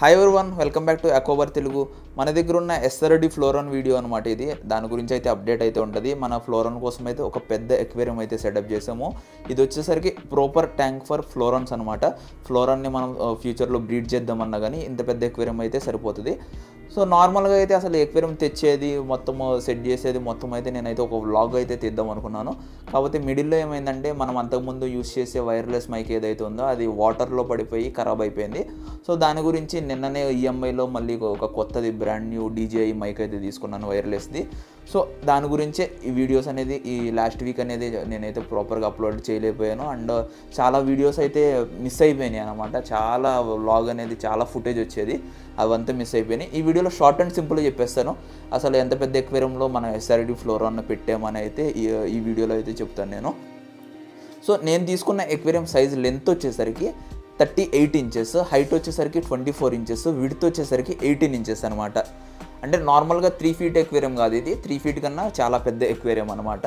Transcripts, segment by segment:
Hi everyone, welcome back to Aquabar Telugu. మన దగ్గర ఉన్న ఎస్ఆర్డి ఫ్లోరాన్ వీడియో అనమాట ఇది. దాని గురించి అయితే అప్డేట్ అయితే ఉంటుంది. మన ఫ్లోరాన్ కోసం అయితే ఒక పెద్ద ఎక్వేరియం అయితే సెటప్ చేసాము. ఇది వచ్చేసరికి ప్రాపర్ ట్యాంక్ ఫర్ ఫ్లోరాన్స్ అనమాట. ఫ్లోరాన్ని మనం ఫ్యూచర్లో బ్రీడ్ చేద్దామన్నా కానీ ఇంత పెద్ద ఎక్వేరియం అయితే సరిపోతుంది. సో నార్మల్గా అయితే అసలు ఎక్వేరియం తెచ్చేది మొత్తం సెట్ చేసేది మొత్తం అయితే నేనైతే ఒక వ్లాగ్ అయితే తీద్దాం అనుకున్నాను. కాకపోతే మిడిల్లో ఏమైందంటే మనం అంతకుముందు యూస్ చేసే వైర్లెస్ మైక్ ఏదైతే ఉందో అది వాటర్లో పడిపోయి ఖరాబ్ అయిపోయింది. సో దాని గురించి నిన్ననే ఈఎంఐలో మళ్ళీ ఒక కొత్తది బ్రాండ్ న్యూ DJI మైక్ అయితే తీసుకున్నాను వైర్లెస్ది. సో దాని గురించే ఈ వీడియోస్ అనేది ఈ లాస్ట్ వీక్ అనేది నేనైతే ప్రాపర్గా అప్లోడ్ చేయలేకపోయాను. అండ్ చాలా వీడియోస్ అయితే మిస్ అయిపోయినాయి అనమాట. చాలా వ్లాగ్ అనేది చాలా ఫుటేజ్ వచ్చేది, అవంతా మిస్ అయిపోయినాయి. ఈ వీడియోలో షార్ట్ అండ్ సింపుల్గా చెప్పేస్తాను. అసలు ఎంత పెద్ద ఎక్వేరియంలో మన SRD ఫ్లోరాన్ పెట్టామని అయితే ఈ వీడియోలో అయితే చెప్తాను నేను. సో నేను తీసుకున్న ఎక్వేరియం సైజ్ లెంత్ వచ్చేసరికి 38 ఇంచెస్, హైట్ వచ్చేసరికి 24 ఇంచెస్, విడ్త్ వచ్చేసరికి 18 ఇంచెస్ అనమాట. అంటే నార్మల్గా 3 ఫీట్ ఎక్వేరియం కాదు ఇది, 3 ఫీట్ కన్నా చాలా పెద్ద ఎక్వేరియం అనమాట.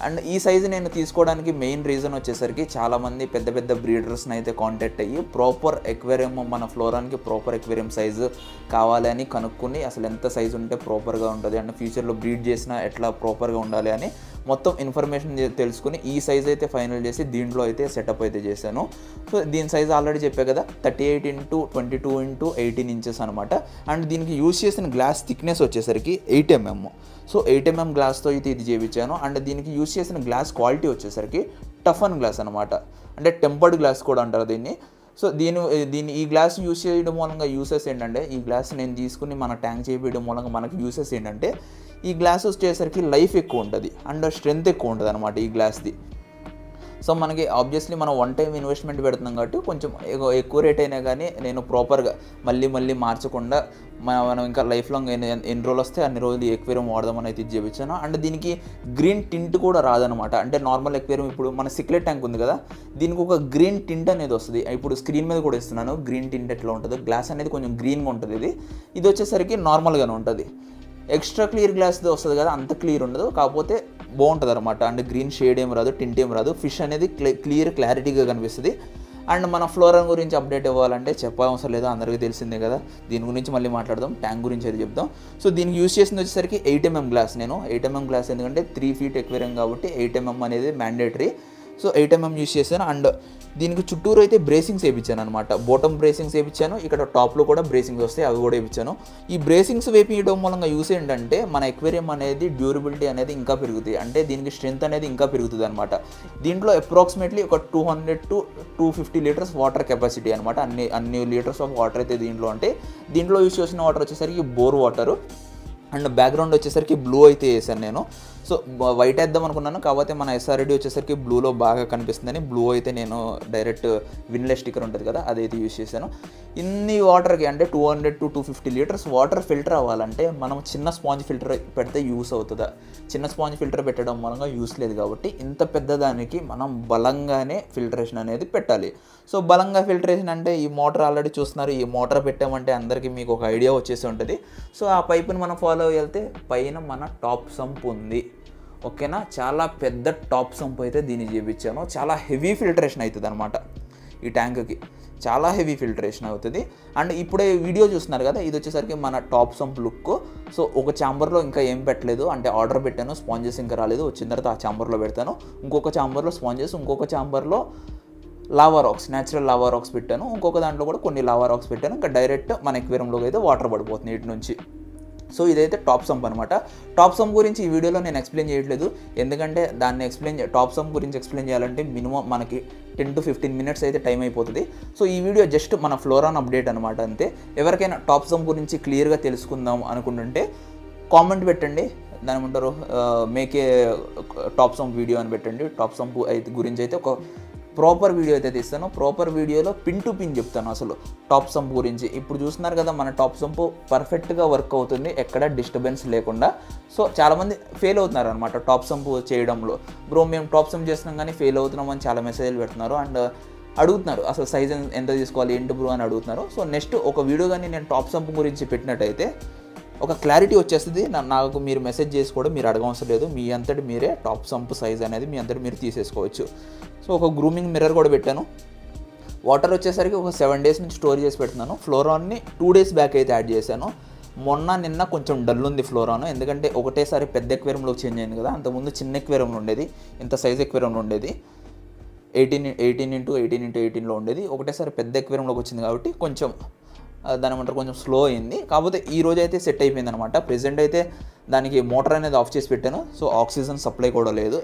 అండ్ ఈ సైజు నేను తీసుకోవడానికి మెయిన్ రీజన్ వచ్చేసరికి చాలామంది పెద్ద పెద్ద బ్రీడర్స్ని అయితే కాంటాక్ట్ అయ్యి ప్రాపర్ ఎక్వేరియం మన ఫ్లోరాన్కి ప్రాపర్ ఎక్వేరియం సైజు కావాలని కనుక్కొని అసలు ఎంత సైజు ఉంటే ప్రాపర్గా ఉంటుంది అండ్ ఫ్యూచర్లో బ్రీడ్ చేసినా ఎట్లా ప్రాపర్గా ఉండాలి అని మొత్తం ఇన్ఫర్మేషన్ తెలుసుకుని ఈ సైజ్ అయితే ఫైనల్ చేసి దీంట్లో అయితే సెటప్ అయితే చేశాను. సో దీని సైజ్ ఆల్రెడీ చెప్పా కదా, 38 × 22 × 18 ఇంచెస్ అనమాట. అండ్ దీనికి యూజ్ చేసిన గ్లాస్ థిక్నెస్ వచ్చేసరికి 8 mm. సో 8 mm గ్లాస్తో అయితే ఇది చేయించాను. అండ్ దీనికి యూజ్ చేసిన గ్లాస్ క్వాలిటీ వచ్చేసరికి టఫన్ గ్లాస్ అనమాట, అంటే టెంపర్డ్ గ్లాస్ కూడా అంటారు దీన్ని. సో ఈ గ్లాస్ యూస్ చేయడం మూలంగా యూసెస్ ఏంటంటే, ఈ గ్లాస్ నేను తీసుకుని మన ట్యాంక్ చేయించడం మూలంగా మనకి యూసెస్ ఏంటంటే, ఈ గ్లాస్ వచ్చేసరికి లైఫ్ ఎక్కువ ఉంటుంది అండ్ స్ట్రెంత్ ఎక్కువ ఉంటుంది అనమాట ఈ గ్లాస్ది. సో మనకి ఆబ్వియస్లీ మనం వన్ టైం ఇన్వెస్ట్మెంట్ పెడుతున్నాం కాబట్టి కొంచెం ఎక్కువ రేట్ అయినా కానీ నేను ప్రాపర్గా మళ్ళీ మార్చకుండా మనం ఇంకా లైఫ్ లాంగ్ ఎన్ని రోజులు వస్తే అన్ని రోజులు ఎక్వేరియం వాడదామని అయితే చేయించాను. అండ్ దీనికి గ్రీన్ టింట్ కూడా రాదనమాట. అంటే నార్మల్ ఎక్వేరియం ఇప్పుడు మన సిక్లెట్ ట్యాంక్ ఉంది కదా, దీనికి ఒక గ్రీన్ టింట్ అనేది వస్తుంది. ఇప్పుడు స్క్రీన్ మీద కూడా ఇస్తున్నాను గ్రీన్ టింట్ ఎట్లా ఉంటుంది. గ్లాస్ అనేది కొంచెం గ్రీన్గా ఉంటుంది. ఇది వచ్చేసరికి నార్మల్గానే ఉంటుంది. ఎక్స్ట్రా క్లియర్ గ్లాస్ది వస్తుంది కదా, అంత క్లియర్ ఉండదు, కాకపోతే బాగుంటుంది అనమాట. అండ్ గ్రీన్ షేడ్ ఏం రాదు, టింట్ ఏం రాదు, ఫిష్ అనేది క్లారిటీగా కనిపిస్తుంది. అండ్ మన ఫ్లోరాన్ గురించి అప్డేట్ ఇవ్వాలంటే చెప్పవసరం లేదు, అందరికీ తెలిసిందే కదా. దీని గురించి మళ్ళీ మాట్లాడదాం, ట్యాంక్ గురించి అయితే చెప్దాం. సో దీనికి యూస్ చేసింది వచ్చేసరికి 8 mm గ్లాస్. నేను 8 mm గ్లాస్ ఎందుకంటే 3 ఫీట్ ఎక్వేరియం కాబట్టి 8 mm అనేది మ్యాండేటరీ. సో 8 mm యూస్ చేశాను. అండ్ దీనికి చుట్టూరు అయితే బ్రేసింగ్స్ వేయించాను అనమాట. బాటమ్ బ్రేసింగ్స్ వేయించాను, ఇక్కడ టాప్లో కూడా బ్రేసింగ్స్ వస్తాయి, అవి కూడా వేయించాను. ఈ బ్రేసింగ్స్ వేపించడం మూలంగా యూస్ ఏంటంటే మన ఎక్వేరియం అనేది డ్యూరబిలిటీ అనేది ఇంకా పెరుగుతుంది, అంటే దీనికి స్ట్రెంత్ అనేది ఇంకా పెరుగుతుంది అనమాట. దీంట్లో అప్రాక్సిమేట్లీ ఒక 200 to 250 లీటర్స్ వాటర్ కెపాసిటీ అనమాట. అన్ని లీటర్స్ ఆఫ్ వాటర్ అయితే దీంట్లో అంటే దీంట్లో యూస్ చేసిన వాటర్ వచ్చేసరికి బోర్ వాటరు. అండ్ బ్యాక్గ్రౌండ్ వచ్చేసరికి బ్లూ అయితే వేసాను నేను. సో వైట్ వేద్దాం అనుకున్నాను, కాకపోతే మన SRD వచ్చేసరికి బ్లూలో బాగా కనిపిస్తుందని బ్లూ అయితే నేను డైరెక్ట్ విన్లెస్ స్టిక్కర్ ఉంటుంది కదా, అదైతే యూస్ చేశాను. ఇన్ని వాటర్కి అంటే 200 to 250 లీటర్స్ వాటర్ ఫిల్టర్ అవ్వాలంటే మనం చిన్న స్పాంజ్ ఫిల్టర్ పెడితే యూస్ అవుతుందా? చిన్న స్పాంజ్ ఫిల్టర్ పెట్టడం మూలంగా యూస్ లేదు కాబట్టి ఇంత పెద్దదానికి మనం బలంగానే ఫిల్టరేషన్ అనేది పెట్టాలి. సో బలంగా ఫిల్టరేషన్ అంటే ఈ మోటార్ ఆల్రెడీ చూస్తున్నారు, ఈ మోటార్ పెట్టామంటే అందరికీ మీకు ఒక ఐడియా వచ్చేసి ఉంటుంది. సో ఆ పైపుని మనం ఫాలో వెళ్తే పైన మన టాప్ సంప్ ఉంది, ఓకేనా. చాలా పెద్ద టాప్ సంప్ అయితే దీన్ని చేయించాను. చాలా హెవీ ఫిల్టరేషన్ అవుతుంది అనమాట ఈ ట్యాంక్కి, చాలా హెవీ ఫిల్టరేషన్ అవుతుంది. అండ్ ఇప్పుడే వీడియో చూస్తున్నారు కదా, ఇది వచ్చేసరికి మన టాప్ సంప్ లుక్. సో ఒక ఛాంబర్లో ఇంకా ఏం పెట్టలేదు, అంటే ఆర్డర్ పెట్టాను, స్పాంజెస్ ఇంకా రాలేదు, వచ్చిన తర్వాత ఆ ఛాంబర్లో పెడతాను. ఇంకొక ఛాంబర్లో స్పాంజెస్, ఇంకొక ఛాంబర్లో lava rocks, natural lava rocks పెట్టాను, ఇంకొక దాంట్లో కూడా కొన్ని లావా రాక్స్ పెట్టాను. ఇంకా డైరెక్ట్ మన ఎక్వేరియంలోకి అయితే వాటర్ పడిపోతుంది ఇటు నుంచి. సో ఇదైతే టాప్ సంప్ అనమాట. టాప్ సంప్ గురించి ఈ వీడియోలో నేను ఎక్స్ప్లెయిన్ చేయట్లేదు, ఎందుకంటే దాన్ని టాప్ సంప్ గురించి ఎక్స్ప్లెయిన్ చేయాలంటే మినిమం మనకి 10 to 15 minutes అయితే టైం అయిపోతుంది. సో ఈ వీడియో జస్ట్ మన ఫ్లోరాన్ అప్డేట్ అనమాట, అంతే. ఎవరికైనా టాప్ సంప్ గురించి క్లియర్గా తెలుసుకుందాం అనుకుంటుంటే కామెంట్ పెట్టండి, దాని ఏమంటారు మేకే టాప్ సంప్ వీడియో అని పెట్టండి. టాప్ సంప్ అయితే గురించి అయితే ఒక ప్రాపర్ వీడియో అయితే తీస్తాను. ప్రాపర్ వీడియోలో పిన్ టు పిన్ చెప్తాను అసలు టాప్ సంప్ గురించి. ఇప్పుడు చూస్తున్నారు కదా, మన టాప్ సంప్ పర్ఫెక్ట్గా వర్క్ అవుతుంది, ఎక్కడ డిస్టర్బెన్స్ లేకుండా. సో చాలామంది ఫెయిల్ అవుతున్నారు అనమాట టాప్ సంప్ చేయడంలో. బ్రో మేము టాప్ సంప్ చేస్తున్నాం కానీ ఫెయిల్ అవుతున్నామని చాలా మెసేజ్లు పెడుతున్నారు అండ్ అడుగుతున్నారు అసలు సైజ్ ఎంత తీసుకోవాలి ఏంటి బ్రో అని అడుగుతున్నారు. సో నెక్స్ట్ ఒక వీడియో కానీ నేను టాప్ సంప్ గురించి పెట్టినట్టయితే ఒక క్లారిటీ వచ్చేస్తుంది. నాకు మీరు మెసేజ్ చేసి కూడా మీరు అడగవసరం లేదు, మీ అంతటి మీరే టాప్ సంప్ సైజ్ అనేది మీ అంతటి మీరు తీసేసుకోవచ్చు. సో ఒక గ్రూమింగ్ మిర్రర్ కూడా పెట్టాను. వాటర్ వచ్చేసరికి ఒక 7 days నుంచి స్టోర్ చేసి పెడుతున్నాను. ఫ్లోరాన్ని 2 days బ్యాక్ అయితే యాడ్ చేశాను. నిన్న కొంచెం డల్ ఉంది ఫ్లోరాన్, ఎందుకంటే ఒకటేసారి పెద్ద ఎక్వేరియంలోకి చేంజ్ అయింది కదా. అంతకుముందు చిన్న ఎక్వేరియంలో ఉండేది, ఇంత సైజ్ ఎక్వేరియంలో ఉండేది, 18x18లో ఉండేది. ఒకటేసారి పెద్ద ఎక్వేరియంలోకి వచ్చింది కాబట్టి కొంచెం దాని ఏమంటారు కొంచెం స్లో అయింది. కాకపోతే ఈ రోజు అయితే సెట్ అయిపోయింది అనమాట. ప్రెజెంట్ అయితే దానికి మోటార్ అనేది ఆఫ్ చేసి పెట్టాను. సో ఆక్సిజన్ సప్లై కూడా లేదు.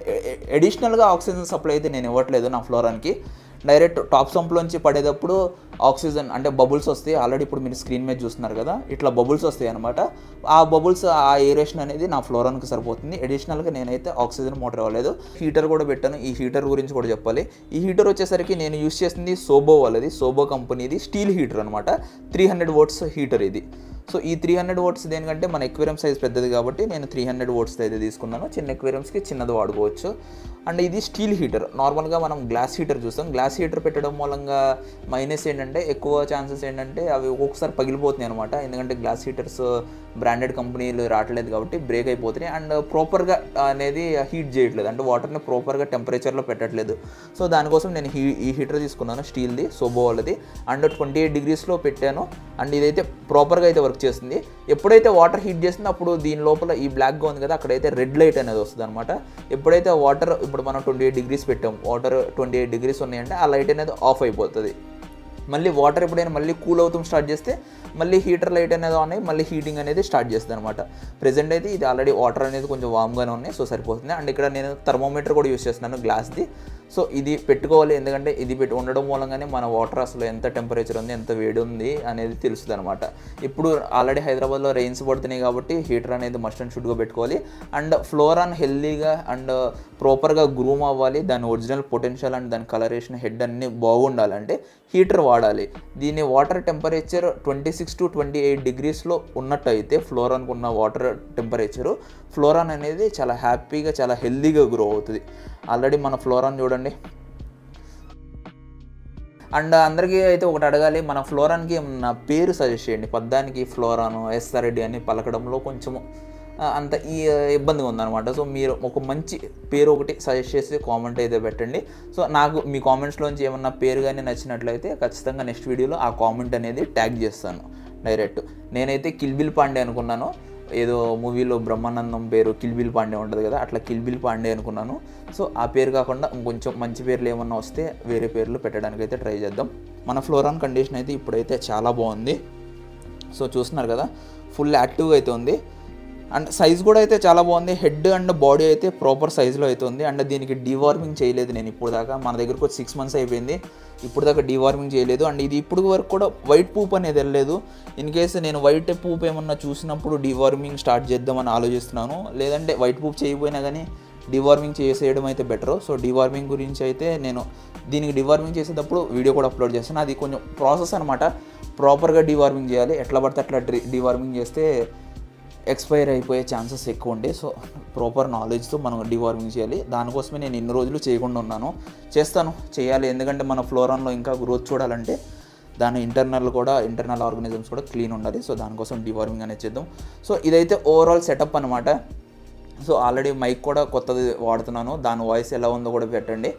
అడిషనల్గా ఆక్సిజన్ సప్లై అయితే నేను ఇవ్వట్లేదు నా ఫ్లోరాన్కి. డైరెక్ట్ టాప్ సంప్లోంచి పడేటప్పుడు ఆక్సిజన్ అంటే బబుల్స్ వస్తాయి. ఆల్రెడీ ఇప్పుడు మీరు స్క్రీన్ మీద చూస్తున్నారు కదా, ఇట్లా బబుల్స్ వస్తాయి అనమాట. ఆ బబుల్స్ ఆ ఏరేషన్ అనేది నా ఫ్లోరాన్కి సరిపోతుంది. అడిషనల్గా నేనైతే ఆక్సిజన్ మోటార్ ఇవ్వలేదు. హీటర్ కూడా పెట్టాను. ఈ హీటర్ గురించి కూడా చెప్పాలి. ఈ హీటర్ వచ్చేసరికి నేను యూస్ చేసింది సోబో వాళ్ళది, సోబో కంపెనీది స్టీల్ హీటర్ అనమాట. 300 watts హీటర్ ఇది. సో ఈ 300 watts దేనికంటే మన ఎక్వేరియం సైజ్ పెద్దది కాబట్టి నేను 300 watts అయితే తీసుకున్నాను. చిన్న ఎక్వేరియంస్కి చిన్నది వాడుకోవచ్చు. అండ్ ఇది స్టీల్ హీటర్. నార్మల్గా మనం గ్లాస్ హీటర్ చూస్తాం. గ్లాస్ హీటర్ పెట్టడం మూలంగా మైనస్ ఏంటంటే ఎక్కువ ఛాన్సెస్ ఏంటంటే అవి ఒక్కొక్కసారి పగిలిపోతున్నాయి అనమాట. ఎందుకంటే గ్లాస్ హీటర్స్ బ్రాండెడ్ కంపెనీలు రావట్లేదు కాబట్టి బ్రేక్ అయిపోతున్నాయి. అండ్ ప్రాపర్గా అనేది హీట్ చేయట్లేదు, అంటే వాటర్ని ప్రాపర్గా టెంపరేచర్లో పెట్టట్లేదు. సో దానికోసం నేను ఈ హీటర్ తీసుకున్నాను, స్టీల్ది, సోబో వాళ్ళది. అండ్ 28 degreesలో పెట్టాను. అండ్ ఇదైతే ప్రాపర్గా అయితే వర్క్ చేస్తుంది. ఎప్పుడైతే వాటర్ హీట్ చేస్తుందో అప్పుడు దీని లోపల ఈ బ్లాక్గా ఉంది కదా, అక్కడైతే రెడ్ లైట్ అనేది వస్తుంది అనమాట. ఎప్పుడైతే వాటర్ ఇప్పుడు మనం 28 degrees పెట్టాం, వాటర్ 28 degrees ఉన్నాయంటే ఆ లైట్ అనేది ఆఫ్ అయిపోతుంది. మళ్ళీ వాటర్ ఎప్పుడైనా మళ్ళీ కూల్ అవుతాం స్టార్ట్ చేస్తే మళ్ళీ హీటర్ లైట్ అనేది ఆన్ అయ్యి మళ్ళీ హీటింగ్ అనేది స్టార్ట్ చేస్తుంది అనమాట. ప్రెజెంట్ అయితే ఇది ఆల్రెడీ వాటర్ అనేది కొంచెం వామ్గానే ఉన్నాయి, సో సరిపోతుంది. అండ్ ఇక్కడ నేను థర్మోమీటర్ కూడా యూస్ చేస్తున్నాను గ్లాస్ది. సో ఇది పెట్టుకోవాలి, ఎందుకంటే ఇది ఉండడం మూలంగానే మన వాటర్ అసలు ఎంత టెంపరేచర్ ఉంది, ఎంత వేడి ఉంది అనేది తెలుస్తుంది అనమాట. ఇప్పుడు ఆల్రెడీ హైదరాబాద్లో రెయిన్స్ పడుతున్నాయి కాబట్టి హీటర్ అనేది మస్ట్ అండ్ షుడ్గా పెట్టుకోవాలి. అండ్ ఫ్లోరాన్ హెల్దీగా అండ్ ప్రాపర్గా గ్రూమ్ అవ్వాలి, దాని ఒరిజినల్ పొటెన్షియల్ అండ్ దాని కలరేషన్ హెడ్ అన్నీ బాగుండాలంటే హీటర్ వాడాలి. దీని వాటర్ టెంపరేచర్ 26 to 28 degreesలో ఉన్నట్టయితే ఫ్లోరాన్కు ఉన్న వాటర్ టెంపరేచరు, ఫ్లోరాన్ అనేది చాలా హ్యాపీగా చాలా హెల్దీగా గ్రో అవుతుంది. ఆల్రెడీ మన ఫ్లోరాన్ చూడండి. అండ్ అందరికీ అయితే ఒకటి అడగాలి, మన ఫ్లోరాన్కి ఏమన్నా పేరు సజెస్ట్ చేయండి. పద్దానికి ఫ్లోరాను, ఎస్ఆర్డి అని పలకడంలో కొంచెము అంత ఇబ్బందిగా ఉందన్నమాట. సో మీరు ఒక మంచి పేరు ఒకటి సజెస్ట్ చేసి కామెంట్ అయితే పెట్టండి. సో నాకు మీ కామెంట్స్లోంచి ఏమన్నా పేరు కానీ నచ్చినట్లయితే ఖచ్చితంగా నెక్స్ట్ వీడియోలో ఆ కామెంట్ అనేది ట్యాగ్ చేస్తాను డైరెక్ట్. నేనైతే కిల్బిల్ పాండే అనుకున్నాను, ఏదో మూవీలో బ్రహ్మానందం పేరు కిల్బిల్ పాండే ఉంటుంది కదా, అట్లా కిల్బిల్ పాండే అనుకున్నాను. సో ఆ పేరు కాకుండా ఇంకొంచెం మంచి పేర్లు ఏమన్నా వస్తే వేరే పేర్లు పెట్టడానికి అయితే ట్రై చేద్దాం. మన ఫ్లోరాన్ కండిషన్ అయితే ఇప్పుడైతే చాలా బాగుంది. సో చూస్తున్నారు కదా, ఫుల్ యాక్టివ్గా అయితే ఉంది. అండ్ సైజ్ కూడా అయితే చాలా బాగుంది. హెడ్ అండ్ బాడీ అయితే ప్రాపర్ సైజులో అయితే ఉంది. అండ్ దీనికి డీవార్మింగ్ చేయలేదు నేను ఇప్పుడు దాకా. మన దగ్గరకు 6 months అయిపోయింది, ఇప్పుడు దాకా డీవార్మింగ్ చేయలేదు. అండ్ ఇది ఇప్పుడు వరకు కూడా వైట్ పూప్ అనేది వెళ్ళలేదు. ఇన్ కేసు నేను వైట్ పూప్ ఏమన్నా చూసినప్పుడు డీవార్మింగ్ స్టార్ట్ చేద్దామని ఆలోచిస్తున్నాను. లేదంటే వైట్ పూప్ చేయకపోయినా కానీ డీవార్మింగ్ చేసేయడం అయితే బెటర్. సో డీవార్మింగ్ గురించి అయితే నేను దీనికి డీవార్మింగ్ చేసేటప్పుడు వీడియో కూడా అప్లోడ్ చేస్తాను. అది కొంచెం ప్రాసెస్ అనమాట, ప్రాపర్గా డీవార్మింగ్ చేయాలి. ఎట్లా పడితే అట్లా డీవార్మింగ్ చేస్తే ఎక్స్పైర్ అయిపోయే ఛాన్సెస్ ఎక్కువ ఉండే. సో ప్రాపర్ నాలెడ్జ్తో మనం డీవార్మింగ్ చేయాలి. దానికోసమే నేను ఇన్ని రోజులు చేయకుండా ఉన్నాను, చేయాలి. ఎందుకంటే మన ఫ్లోరాన్లో ఇంకా గ్రోత్ చూడాలంటే దాని ఇంటర్నల్ ఆర్గానిజమ్స్ కూడా క్లీన్ ఉండాలి. సో దానికోసం డీవార్మింగ్ అనేది చేద్దాం. సో ఇదైతే ఓవరాల్ సెటప్ అనమాట. సో ఆల్రెడీ మైక్ కూడా కొత్తది వాడుతున్నాను, దాని వాయిస్ ఎలా ఉందో కూడా పెట్టండి,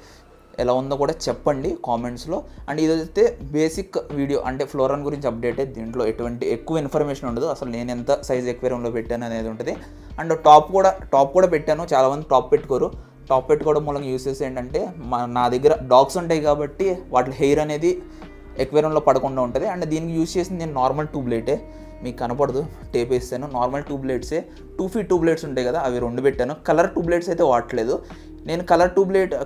ఎలా ఉందో కూడా చెప్పండి కామెంట్స్లో. అండ్ ఇదైతే బేసిక్ వీడియో, అంటే ఫ్లోరాన్ గురించి అప్డేట్. దీంట్లో ఎటువంటి ఎక్కువ ఇన్ఫర్మేషన్ ఉండదు, అసలు నేను ఎంత సైజ్ ఎక్వేరియంలో పెట్టాను అనేది ఉంటుంది. అండ్ టాప్ కూడా పెట్టాను. చాలామంది టాప్ పెట్టుకోరు. టాప్ పెట్టుకోవడం మూలంగా యూసెస్ ఏంటంటే నా దగ్గర డాగ్స్ ఉంటాయి కాబట్టి వాటి హెయిర్ అనేది ఎక్వేరియంలో పడకుండా ఉంటుంది. అండ్ దీనికి యూస్ చేసింది నేను నార్మల్ ట్యూబ్లైటే, మీకు కనపడదు టేప్ వేస్తాను. నార్మల్ ట్యూబ్లైట్సే 2 feet ట్యూబ్లైట్స్ ఉంటాయి కదా, అవి 2 పెట్టాను. కలర్ ట్యూబ్లైట్స్ అయితే వాడట్లేదు నేను.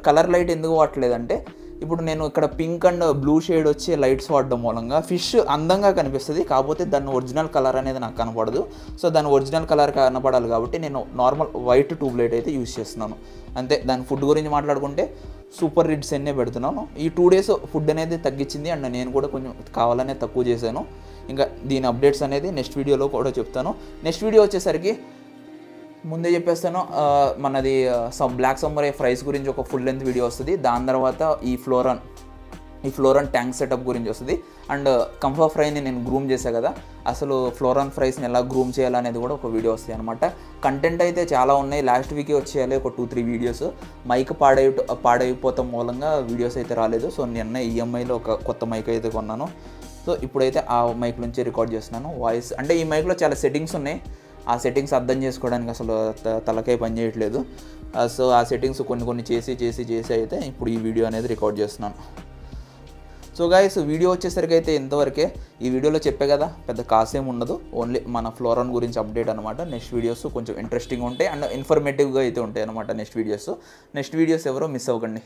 కలర్ లైట్ ఎందుకు వాడట్లేదంటే ఇప్పుడు నేను ఇక్కడ పింక్ అండ్ బ్లూ షేడ్ వచ్చే లైట్స్ వాడడం మూలంగా ఫిష్ అందంగా కనిపిస్తుంది, కాకపోతే దాని ఒరిజినల్ కలర్ అనేది నాకు కనపడదు. సో దాని ఒరిజినల్ కలర్ కనపడాలి కాబట్టి నేను నార్మల్ వైట్ ట్యూబ్లైట్ అయితే యూస్ చేస్తున్నాను అంతే. దాని ఫుడ్ గురించి మాట్లాడుకుంటే సూపర్ రిడ్స్ ఎన్నే పెడుతున్నాను. ఈ 2 days ఫుడ్ అనేది తగ్గించింది అండ్ నేను కూడా కొంచెం కావాలనే తక్కువ చేశాను. ఇంకా దీని అప్డేట్స్ అనేది నెక్స్ట్ వీడియోలో కూడా చెప్తాను. నెక్స్ట్ వీడియో వచ్చేసరికి ముందే చెప్పేస్తాను, మనది బ్లాక్ సమ్మరే ఫ్రైస్ గురించి ఒక ఫుల్ లెంత్ వీడియో వస్తుంది. దాని తర్వాత ఈ ఫ్లోరాన్ ట్యాంక్ సెటప్ గురించి వస్తుంది. అండ్ కంఫా ఫ్రైని నేను గ్రూమ్ చేశాను కదా, అసలు ఫ్లోరాన్ ఫ్రైస్ని ఎలా గ్రూమ్ చేయాలనేది కూడా ఒక వీడియో వస్తాయి అనమాట. కంటెంట్ అయితే చాలా ఉన్నాయి, లాస్ట్ వీకే వచ్చేయాలి ఒక 2-3 వీడియోస్. మైక్ పాడైపోతాం మూలంగా వీడియోస్ అయితే రాలేదు. సో నిన్న ఈఎంఐలో ఒక కొత్త మైక్ అయితే కొన్నాను. సో ఇప్పుడైతే ఆ మైక్ నుంచి రికార్డ్ చేస్తున్నాను వాయిస్. అంటే ఈ మైక్లో చాలా సెట్టింగ్స్ ఉన్నాయి, ఆ సెట్టింగ్స్ అర్థం చేసుకోవడానికి అసలు తలకాయ పని చేయట్లేదు. సో ఆ సెట్టింగ్స్ కొన్ని చేసి అయితే ఇప్పుడు ఈ వీడియో అనేది రికార్డ్ చేస్తున్నాను. సో గైస్, వీడియో వచ్చేసరికి అయితే ఇంతవరకే. ఈ వీడియోలో చెప్పే కదా, పెద్ద కాసేం ఉండదు, ఓన్లీ మన ఫ్లోరాన్ గురించి అప్డేట్ అనమాట. నెక్స్ట్ వీడియోస్ కొంచెం ఇంట్రెస్టింగ్ ఉంటాయి అండ్ ఇన్ఫర్మేటివ్గా అయితే ఉంటాయి అనమాట నెక్స్ట్ వీడియోస్ ఎవరో మిస్ అవ్వకండి.